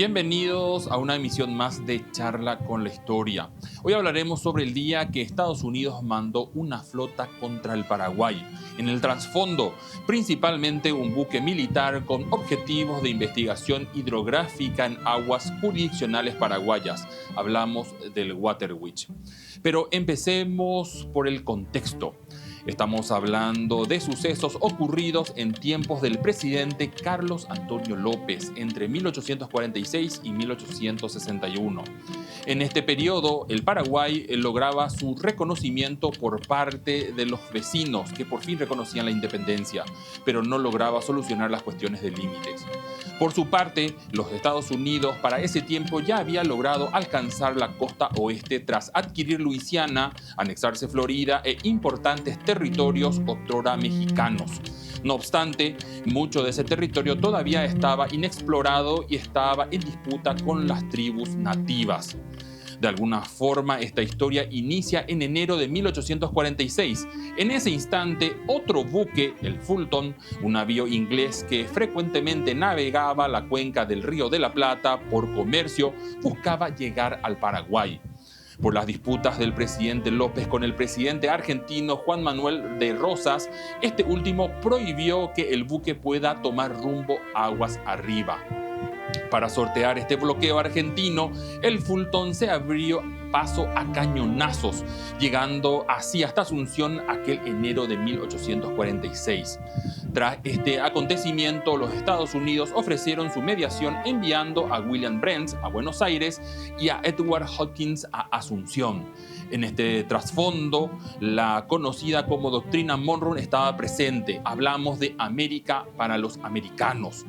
Bienvenidos a una emisión más de Charla con la Historia. Hoy hablaremos sobre el día que Estados Unidos mandó una flota contra el Paraguay. En el trasfondo, principalmente un buque militar con objetivos de investigación hidrográfica en aguas jurisdiccionales paraguayas. Hablamos del Waterwitch. Pero empecemos por el contexto. Estamos hablando de sucesos ocurridos en tiempos del presidente Carlos Antonio López entre 1846 y 1861. En este periodo, el Paraguay lograba su reconocimiento por parte de los vecinos que por fin reconocían la independencia, pero no lograba solucionar las cuestiones de límites. Por su parte, los Estados Unidos para ese tiempo ya había logrado alcanzar la costa oeste tras adquirir Luisiana, anexarse Florida e importantes territorios otrora mexicanos. No obstante, mucho de ese territorio todavía estaba inexplorado y estaba en disputa con las tribus nativas. De alguna forma, esta historia inicia en enero de 1846. En ese instante, otro buque, el Fulton, un navío inglés que frecuentemente navegaba la cuenca del Río de la Plata por comercio, buscaba llegar al Paraguay. Por las disputas del presidente López con el presidente argentino Juan Manuel de Rosas, este último prohibió que el buque pueda tomar rumbo aguas arriba. Para sortear este bloqueo argentino, el Fulton se abrió paso a cañonazos, llegando así hasta Asunción aquel enero de 1846. Tras este acontecimiento, los Estados Unidos ofrecieron su mediación enviando a William Brents a Buenos Aires y a Edward Hawkins a Asunción. En este trasfondo, la conocida como Doctrina Monroe estaba presente. Hablamos de América para los americanos.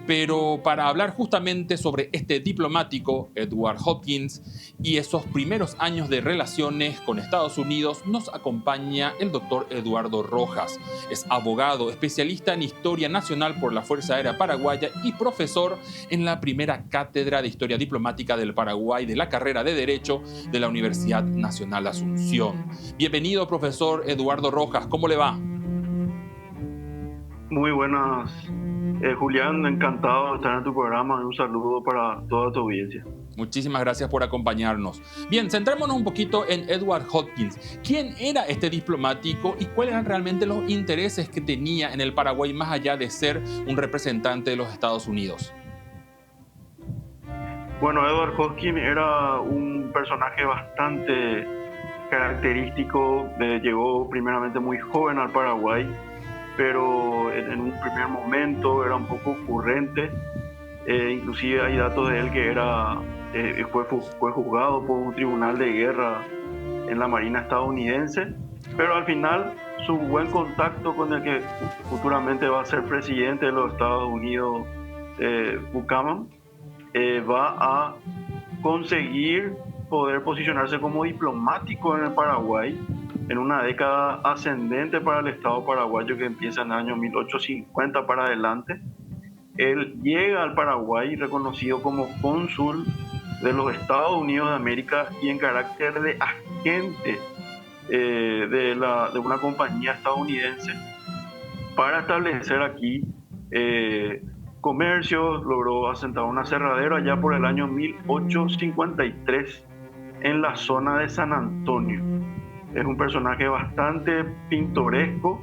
Pero para hablar justamente sobre este diplomático, Edward Hawkins, y esos primeros años de relaciones con Estados Unidos, nos acompaña el doctor Eduardo Rojas. Es abogado, especialista en Historia Nacional por la Fuerza Aérea Paraguaya y profesor en la primera cátedra de Historia Diplomática del Paraguay de la carrera de Derecho de la Universidad Nacional Asunción. Bienvenido, profesor Eduardo Rojas. ¿Cómo le va? Muy buenas, Julián, encantado de estar en tu programa y un saludo para toda tu audiencia. Muchísimas gracias por acompañarnos. Bien, centrémonos un poquito en Edward Hawkins. ¿Quién era este diplomático y cuáles eran realmente los intereses que tenía en el Paraguay más allá de ser un representante de los Estados Unidos? Bueno, Edward Hawkins era un personaje bastante característico. Llegó primeramente muy joven al Paraguay, pero en un primer momento era un poco ocurrente. Inclusive hay datos de él que fue juzgado por un tribunal de guerra en la Marina estadounidense, pero al final su buen contacto con el que futuramente va a ser presidente de los Estados Unidos, Buchanan, va a conseguir poder posicionarse como diplomático en el Paraguay en una década ascendente para el Estado paraguayo que empieza en el año 1850 para adelante. Él llega al Paraguay reconocido como cónsul de los Estados Unidos de América y en carácter de agente de una compañía estadounidense para establecer aquí comercios. Logró asentar un aserradero allá por el año 1853 en la zona de San Antonio. Es un personaje bastante pintoresco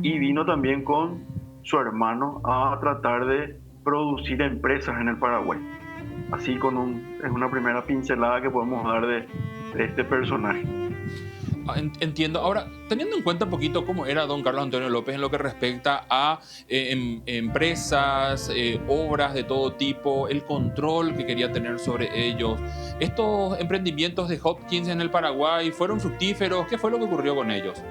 y vino también con su hermano a tratar de producir empresas en el Paraguay. Así es una primera pincelada que podemos dar de este personaje. Entiendo. Ahora, teniendo en cuenta un poquito cómo era don Carlos Antonio López en lo que respecta a empresas, obras de todo tipo, el control que quería tener sobre ellos, ¿estos emprendimientos de Hawkins en el Paraguay fueron fructíferos? ¿Qué fue lo que ocurrió con ellos?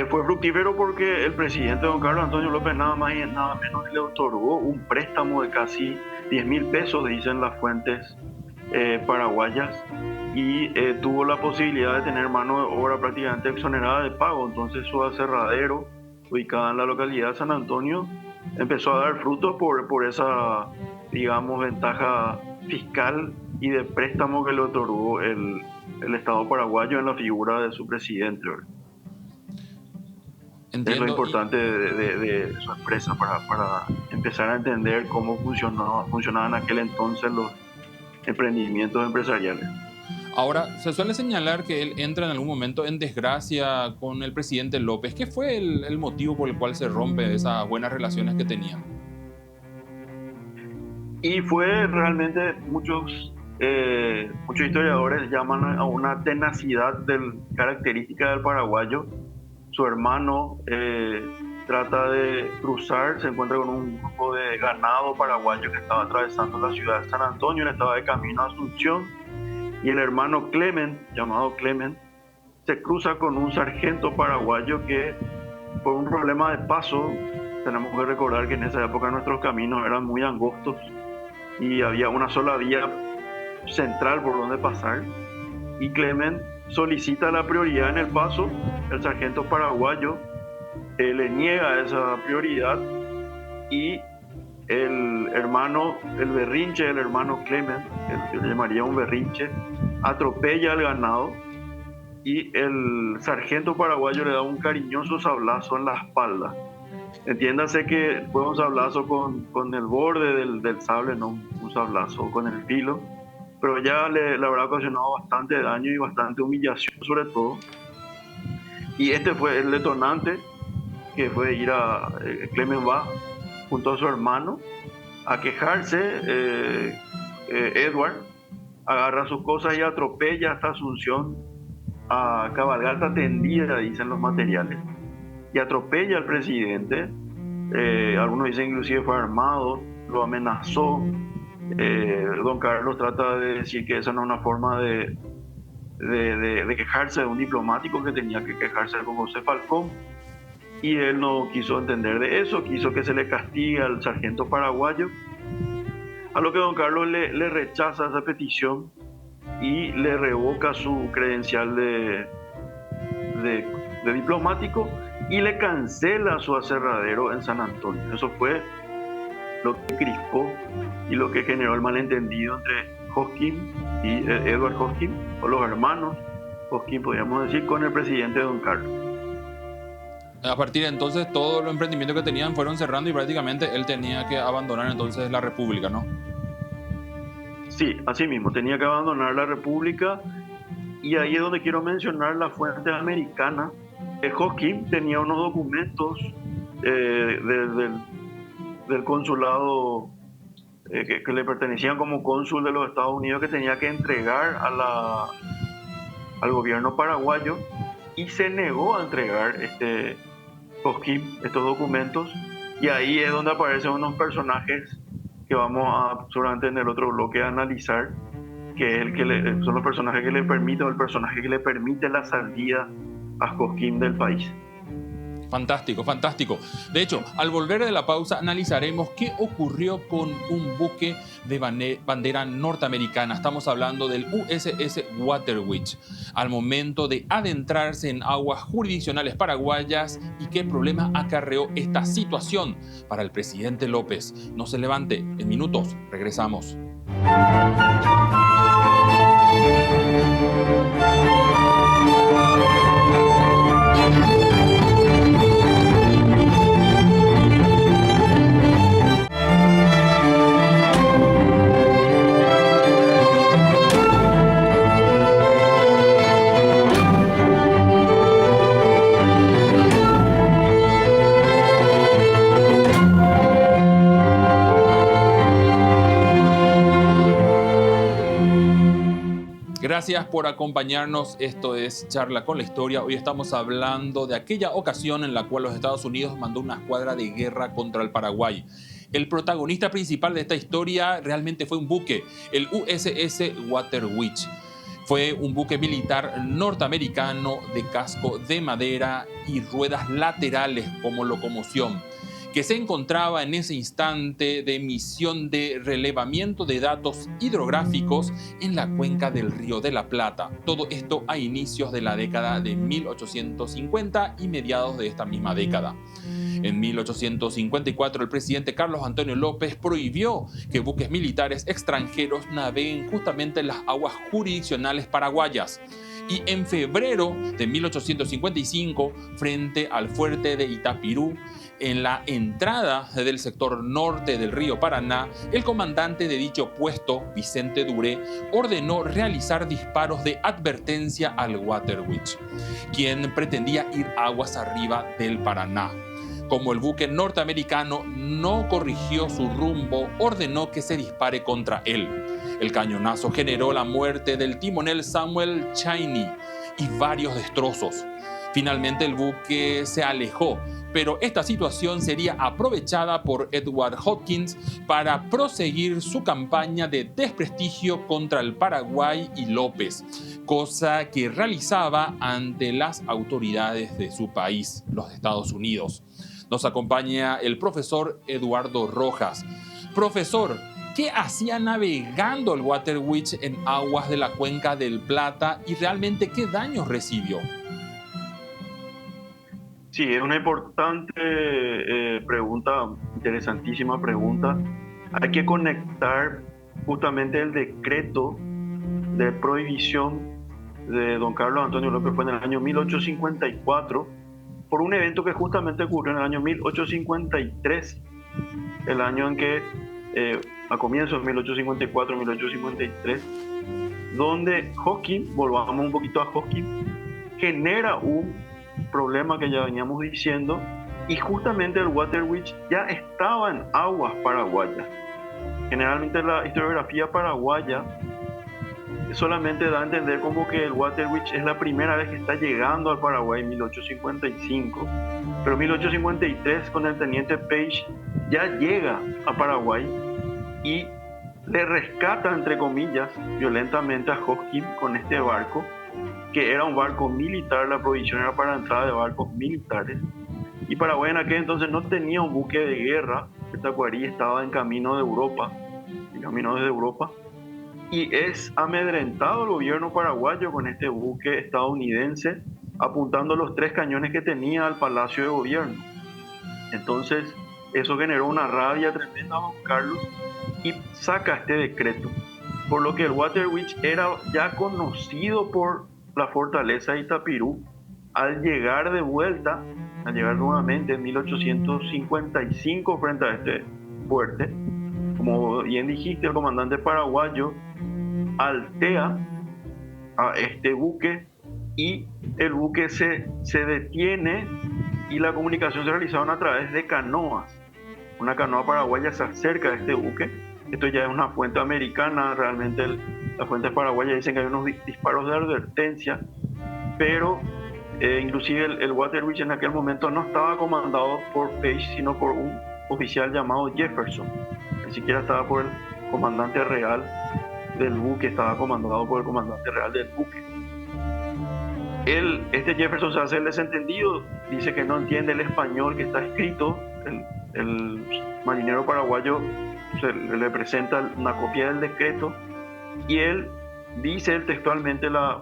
Fue fructífero porque el presidente don Carlos Antonio López nada más y nada menos le otorgó un préstamo de casi 10.000 pesos, dicen las fuentes paraguayas, y tuvo la posibilidad de tener mano de obra prácticamente exonerada de pago. Entonces su aserradero, ubicada en la localidad de San Antonio, empezó a dar frutos por esa, digamos, ventaja fiscal y de préstamo que le otorgó el Estado paraguayo en la figura de su presidente. Es lo Entiendo. importante de su empresa para empezar a entender cómo funcionaban en aquel entonces los emprendimientos empresariales. Ahora, se suele señalar que él entra en algún momento en desgracia con el presidente López. ¿Qué fue el motivo por el cual se rompe esas buenas relaciones que tenían? Y fue realmente muchos historiadores llaman a una tenacidad característica del paraguayo. Su hermano trata de cruzar, se encuentra con un grupo de ganado paraguayo que estaba atravesando la ciudad de San Antonio, él estaba de camino a Asunción, y el hermano Clement, llamado Clement, se cruza con un sargento paraguayo que, por un problema de paso, tenemos que recordar que en esa época nuestros caminos eran muy angostos y había una sola vía central por donde pasar, y Clement solicita la prioridad en el paso. El sargento paraguayo le niega esa prioridad y el berrinche del hermano Clement, yo le llamaría un berrinche, atropella al ganado y el sargento paraguayo le da un cariñoso sablazo en la espalda. Entiéndase que fue un sablazo con el borde del sable, no un sablazo con el filo, pero ya le habrá ocasionado bastante daño y bastante humillación sobre todo. Y este fue el detonante, que fue Clement va junto a su hermano a quejarse. Edward agarra sus cosas y atropella hasta Asunción a cabalgata tendida, dicen los materiales, y atropella al presidente. Algunos dicen inclusive fue armado, lo amenazó. Don Carlos trata de decir que esa no es una forma de quejarse de un diplomático, que tenía que quejarse con José Falcón, y él no quiso entender de eso, quiso que se le castigue al sargento paraguayo, a lo que don Carlos le rechaza esa petición y le revoca su credencial de diplomático y le cancela su aserradero en San Antonio. Eso fue lo que crispó y lo que generó el malentendido entre Hosking y Edward Hosking, o los hermanos Hosking, podríamos decir, con el presidente don Carlos. A partir de entonces, todos los emprendimientos que tenían fueron cerrando y prácticamente él tenía que abandonar entonces la República, ¿no? Sí, así mismo, tenía que abandonar la República, y ahí es donde quiero mencionar la fuente americana. Hosking tenía unos documentos del consulado que le pertenecían como cónsul de los Estados Unidos, que tenía que entregar al gobierno paraguayo, y se negó a entregar Hosking estos documentos, y ahí es donde aparecen unos personajes que vamos a seguramente en el otro bloque a analizar, que es son los personajes que le permiten, o el personaje que le permite la salida a Hosking del país. Fantástico, fantástico. De hecho, al volver de la pausa analizaremos qué ocurrió con un buque de bandera norteamericana. Estamos hablando del USS Waterwitch, al momento de adentrarse en aguas jurisdiccionales paraguayas, y qué problema acarreó esta situación para el presidente López. No se levante, en minutos regresamos. Gracias por acompañarnos. Esto es Charla con la Historia. Hoy estamos hablando de aquella ocasión en la cual los Estados Unidos mandó una escuadra de guerra contra el Paraguay. El protagonista principal de esta historia realmente fue un buque, el USS Waterwitch. Fue un buque militar norteamericano de casco de madera y ruedas laterales como locomoción, que se encontraba en ese instante de misión de relevamiento de datos hidrográficos en la cuenca del Río de la Plata. Todo esto a inicios de la década de 1850 y mediados de esta misma década. En 1854, el presidente Carlos Antonio López prohibió que buques militares extranjeros naveguen justamente en las aguas jurisdiccionales paraguayas. Y en febrero de 1855, frente al fuerte de Itapirú, en la entrada del sector norte del río Paraná, el comandante de dicho puesto, Vicente Duré, ordenó realizar disparos de advertencia al Waterwitch, quien pretendía ir aguas arriba del Paraná. Como el buque norteamericano no corrigió su rumbo, ordenó que se dispare contra él. El cañonazo generó la muerte del timonel Samuel Chaney y varios destrozos. Finalmente el buque se alejó, pero esta situación sería aprovechada por Edward Hopkins para proseguir su campaña de desprestigio contra el Paraguay y López, cosa que realizaba ante las autoridades de su país, los Estados Unidos. Nos acompaña el profesor Eduardo Rojas. Profesor, ¿qué hacía navegando el Waterwitch en aguas de la Cuenca del Plata y realmente qué daños recibió? Sí, es una importante pregunta, interesantísima pregunta. Hay que conectar justamente el decreto de prohibición de don Carlos Antonio López fue en el año 1854 por un evento que justamente ocurrió en el año 1853, el año en que, a comienzos de 1854-1853, donde Hawking, volvamos un poquito a Hawking, genera un problema que ya veníamos diciendo, y justamente el Waterwitch ya estaba en aguas paraguayas. Generalmente la historiografía paraguaya solamente da a entender como que el Waterwitch es la primera vez que está llegando al Paraguay en 1855, pero en 1853 con el teniente Page ya llega a Paraguay y le rescata, entre comillas, violentamente a Hawking con este barco, que era un barco militar. La prohibición era para entrada de barcos militares, y Paraguay en aquel entonces no tenía un buque de guerra. El Tacuarí estaba en camino de Europa, desde Europa, y es amedrentado el gobierno paraguayo con este buque estadounidense apuntando los 3 cañones que tenía al Palacio de Gobierno. Entonces eso generó una rabia tremenda a don Carlos y saca este decreto, por lo que el Waterwitch era ya conocido por la fortaleza de Itapirú. Al llegar nuevamente en 1855 frente a este fuerte, como bien dijiste, el comandante paraguayo altea a este buque y el buque se detiene y la comunicación se realizaba a través de canoas. Una canoa paraguaya se acerca a este buque. Esto ya es una fuente americana, realmente las fuentes paraguayas dicen que hay unos disparos de advertencia, pero inclusive el Waterwitch en aquel momento no estaba comandado por Page, sino por un oficial llamado Jefferson. Ni siquiera estaba por el comandante real del buque, estaba comandado por el comandante real del buque. Este Jefferson se hace el desentendido, dice que no entiende el español que está escrito. El marinero paraguayo le presenta una copia del decreto y él dice textualmente, la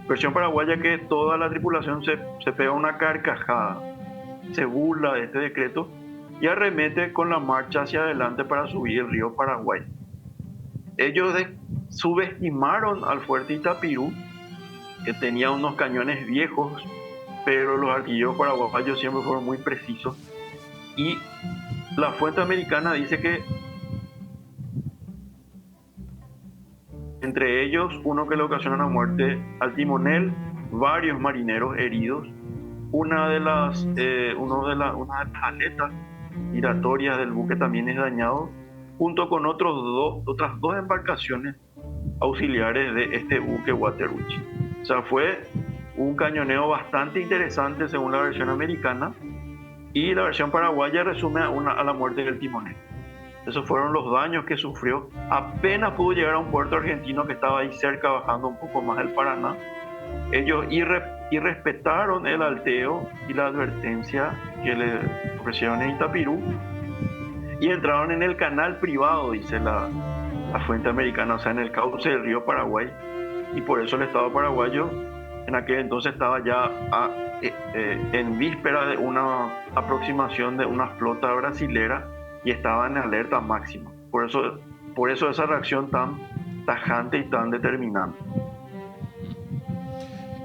versión paraguaya, que toda la tripulación se pega una carcajada, se burla de este decreto y arremete con la marcha hacia adelante para subir el río Paraguay. Ellos subestimaron al fuerte Itapirú, que tenía unos cañones viejos, pero los artilleros paraguayos siempre fueron muy precisos, y la fuente americana dice que entre ellos uno que le ocasiona la muerte al timonel, varios marineros heridos, una de las aletas giratorias del buque también es dañado, junto con otras dos embarcaciones auxiliares de este buque Waterwitch. O sea, fue un cañoneo bastante interesante según la versión americana, y la versión paraguaya resume a la muerte del timonel. Esos fueron los daños que sufrió. Apenas pudo llegar a un puerto argentino que estaba ahí cerca, bajando un poco más el Paraná. Ellos irrespetaron el alteo y la advertencia que le ofrecieron en Itapirú y entraron en el canal privado, dice la fuente americana, o sea, en el cauce del río Paraguay, y por eso el Estado paraguayo en aquel entonces estaba ya en víspera de una aproximación de una flota brasilera y estaba en alerta máxima. Por eso esa reacción tan tajante y tan determinante.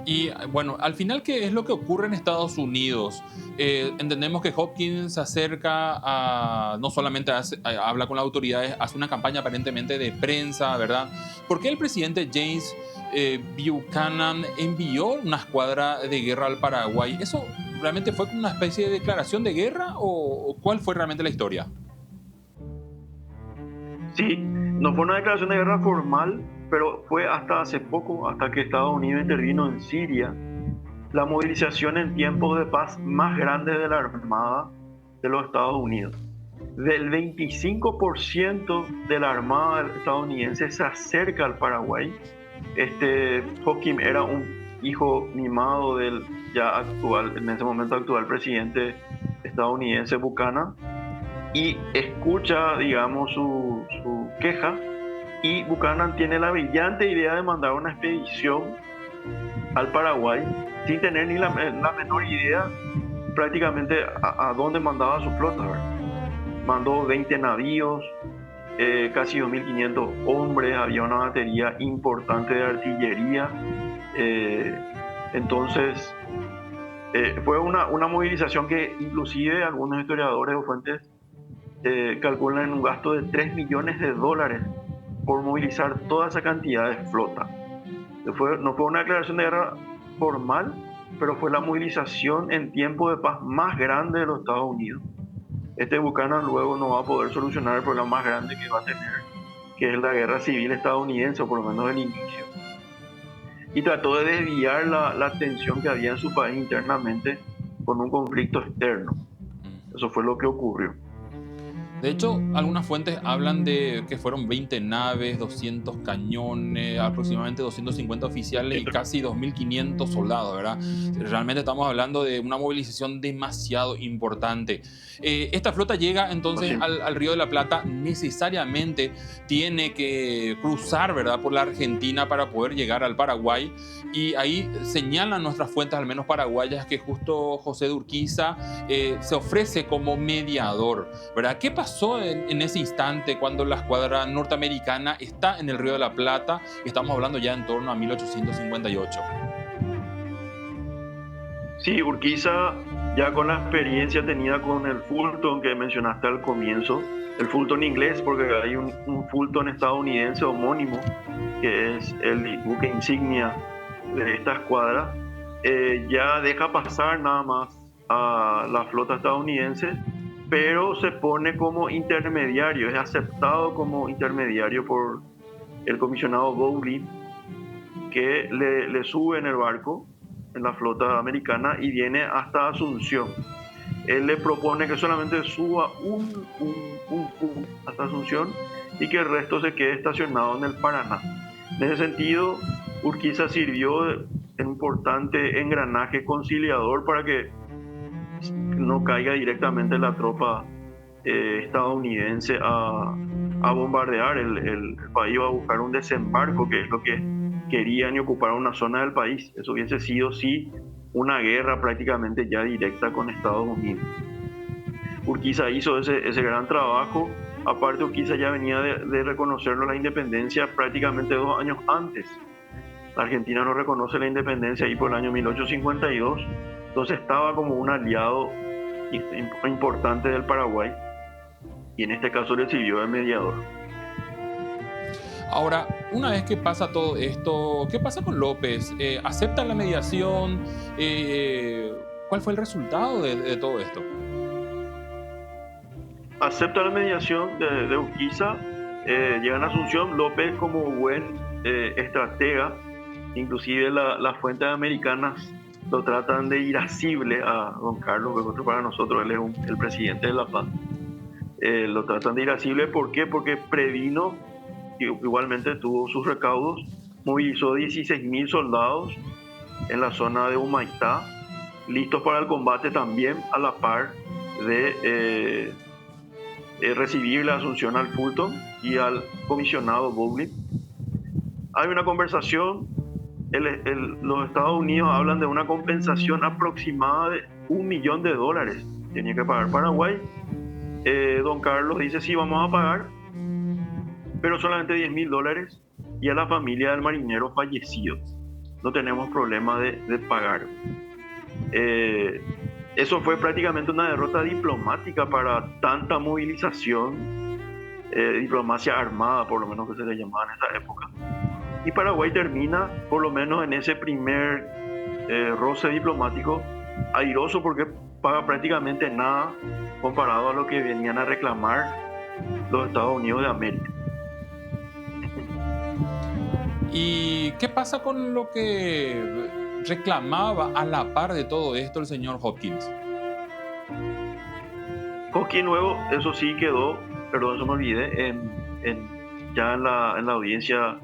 Y bueno, al final, ¿qué es lo que ocurre en Estados Unidos? Entendemos que Hopkins se acerca a, no solamente habla con las autoridades, hace una campaña aparentemente de prensa, ¿verdad? ¿Por qué el presidente James Buchanan envió una escuadra de guerra al Paraguay? ¿Eso realmente fue como una especie de declaración de guerra o cuál fue realmente la historia? Sí, no fue una declaración de guerra formal, pero fue hasta hace poco, hasta que Estados Unidos intervino en Siria, la movilización en tiempos de paz más grande de la Armada de los Estados Unidos. Del 25% de la Armada estadounidense se acerca al Paraguay. Hopkins era un hijo mimado del ya actual, en ese momento actual presidente estadounidense Buchanan, y escucha, digamos, su queja, y Buchanan tiene la brillante idea de mandar una expedición al Paraguay sin tener ni la menor idea prácticamente a dónde mandaba su flota, ¿verdad? Mandó 20 navíos, casi 2.500 hombres, había una batería importante de artillería. Entonces, fue una movilización que inclusive algunos historiadores o fuentes calculan en un gasto de $3 millones por movilizar toda esa cantidad de flota. No fue una declaración de guerra formal, pero fue la movilización en tiempo de paz más grande de los Estados Unidos. Buchanan luego no va a poder solucionar el problema más grande que va a tener, que es la guerra civil estadounidense, o por lo menos el inicio. Y trató de desviar la tensión que había en su país internamente con un conflicto externo. Eso fue lo que ocurrió. De hecho, algunas fuentes hablan de que fueron 20 naves, 200 cañones, aproximadamente 250 oficiales y casi 2.500 soldados, ¿verdad? Realmente estamos hablando de una movilización demasiado importante. Esta flota llega entonces al Río de la Plata, necesariamente tiene que cruzar, ¿verdad?, por la Argentina para poder llegar al Paraguay, y ahí señalan nuestras fuentes, al menos paraguayas, que justo José de Urquiza se ofrece como mediador, ¿verdad? ¿Qué pasó en ese instante cuando la escuadra norteamericana está en el Río de la Plata? Estamos hablando ya en torno a 1858. Sí, Urquiza, ya con la experiencia tenida con el Fulton que mencionaste al comienzo, el Fulton inglés, porque hay un Fulton estadounidense homónimo, que es el buque insignia de esta escuadra, ya deja pasar nada más a la flota estadounidense, pero se pone como intermediario, es aceptado como intermediario por el comisionado Bowley, que le sube en el barco, en la flota americana, y viene hasta Asunción. Él le propone que solamente suba un hasta Asunción y que el resto se quede estacionado en el Paraná. En ese sentido, Urquiza sirvió de un importante engranaje conciliador para que no caiga directamente la tropa estadounidense a bombardear el país. Iba a buscar un desembarco, que es lo que querían, y ocupar una zona del país. Eso hubiese sido, sí, una guerra prácticamente ya directa con Estados Unidos. Urquiza hizo ese gran trabajo. Aparte, Urquiza ya venía de reconocerlo la independencia prácticamente 2 años antes. La Argentina no reconoce la independencia ahí por el año 1852. Entonces estaba como un aliado importante del Paraguay, y en este caso le sirvió de mediador. Ahora, una vez que pasa todo esto, ¿qué pasa con López? ¿Acepta la mediación? ¿Cuál fue el resultado de todo esto? Acepta la mediación de Urquiza, llegan a Asunción. López, como buen estratega, inclusive las fuentes americanas lo tratan de irascible a don Carlos, que para nosotros él es el presidente de La Paz. Lo tratan de irascible, ¿por qué? Porque previno, igualmente tuvo sus recaudos, movilizó 16.000 soldados en la zona de Humaitá, listos para el combate también, a la par de recibir la asunción al Fulton y al comisionado Bowley. Hay una conversación, los Estados Unidos hablan de una compensación aproximada de $1 millón tenía que pagar Paraguay. Don Carlos dice: sí, vamos a pagar, pero solamente $10.000, y a la familia del marinero fallecido. no tenemos problema de pagar. Eso fue prácticamente una derrota diplomática para tanta movilización, diplomacia armada, por lo menos que se le llamaba en esa época. Y Paraguay termina, por lo menos en ese primer roce diplomático, airoso porque paga prácticamente nada comparado a lo que venían a reclamar los Estados Unidos de América. ¿Y qué pasa con lo que reclamaba a la par de todo esto el señor Hopkins? Hopkins luego, eso sí quedó, perdón, eso me olvidé, ya en la audiencia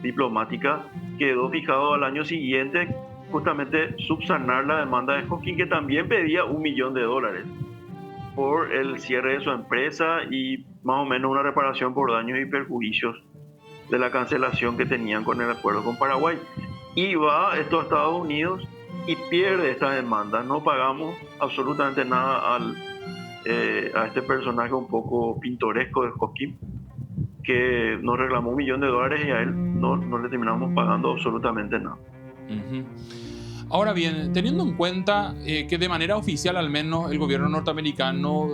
diplomática, quedó fijado al año siguiente justamente subsanar la demanda de Hopkins, que también pedía $1 millón por el cierre de su empresa y más o menos una reparación por daños y perjuicios de la cancelación que tenían con el acuerdo con Paraguay. Y va esto a Estados Unidos y pierde esta demanda. No pagamos absolutamente nada a este personaje un poco pintoresco de Hopkins, que nos reclamó $1 millón y a él no le terminamos pagando absolutamente nada. Uh-huh. Ahora bien, teniendo en cuenta que de manera oficial al menos el gobierno norteamericano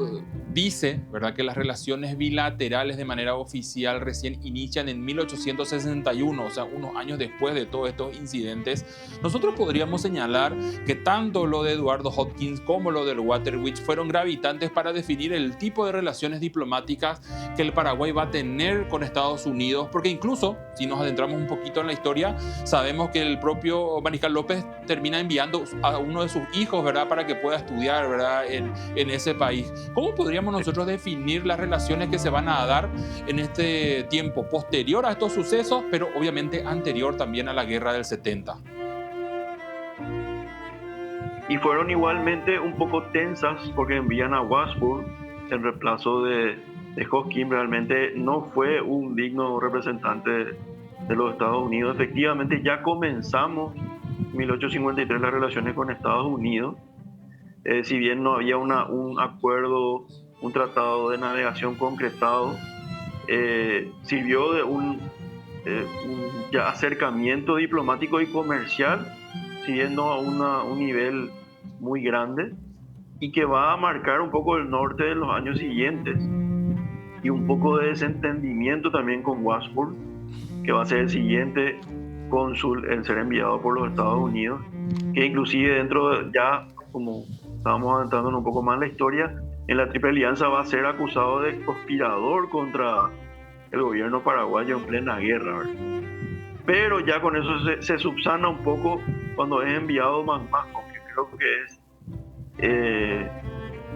dice, ¿verdad?, que las relaciones bilaterales de manera oficial recién inician en 1861, o sea, unos años después de todos estos incidentes, nosotros podríamos señalar que tanto lo de Eduardo Hopkins como lo del Waterwitch fueron gravitantes para definir el tipo de relaciones diplomáticas que el Paraguay va a tener con Estados Unidos, porque incluso, si nos adentramos un poquito en la historia, sabemos que el propio Mariscal López termina enviando a uno de sus hijos, ¿verdad?, para que pueda estudiar, ¿verdad?, en ese país. ¿Cómo podríamos nosotros definir las relaciones que se van a dar en este tiempo posterior a estos sucesos, pero obviamente anterior también a la guerra del 70? Y fueron igualmente un poco tensas porque envían a Wadsworth en reemplazo de Hopkins. Realmente no fue un digno representante de los Estados Unidos. Efectivamente ya comenzamos en 1853 las relaciones con Estados Unidos. Si bien no había un acuerdo, un tratado de navegación concretado, sirvió de un ya acercamiento diplomático y comercial, siguiendo a un nivel muy grande y que va a marcar un poco el norte en los años siguientes, y un poco de desentendimiento también con Wadsworth, que va a ser el siguiente cónsul en ser enviado por los Estados Unidos, que inclusive dentro ya, como estábamos adentrando un poco más en la historia, en la Triple Alianza va a ser acusado de conspirador contra el gobierno paraguayo en plena guerra, ¿verdad? Pero ya con eso se subsana un poco cuando es enviado Manmaco, que creo que es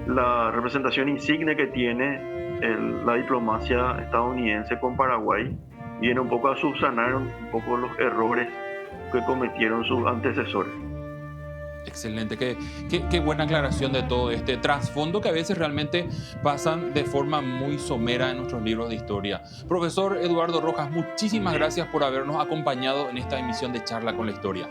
la representación insigne que tiene la diplomacia estadounidense con Paraguay, viene un poco a subsanar un poco los errores que cometieron sus antecesores. Excelente, qué buena aclaración de todo este trasfondo que a veces realmente pasan de forma muy somera en nuestros libros de historia. Profesor Eduardo Rojas, muchísimas gracias por habernos acompañado en esta emisión de Charla con la Historia.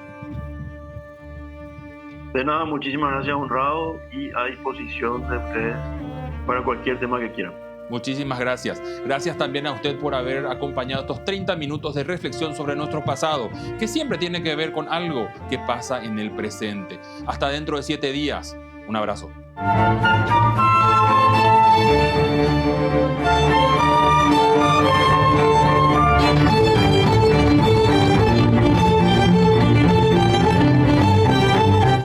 De nada, muchísimas gracias, honrado, y a disposición de ustedes para cualquier tema que quieran. Muchísimas gracias. Gracias también a usted por haber acompañado estos 30 minutos de reflexión sobre nuestro pasado, que siempre tiene que ver con algo que pasa en el presente. Hasta dentro de 7 días. Un abrazo.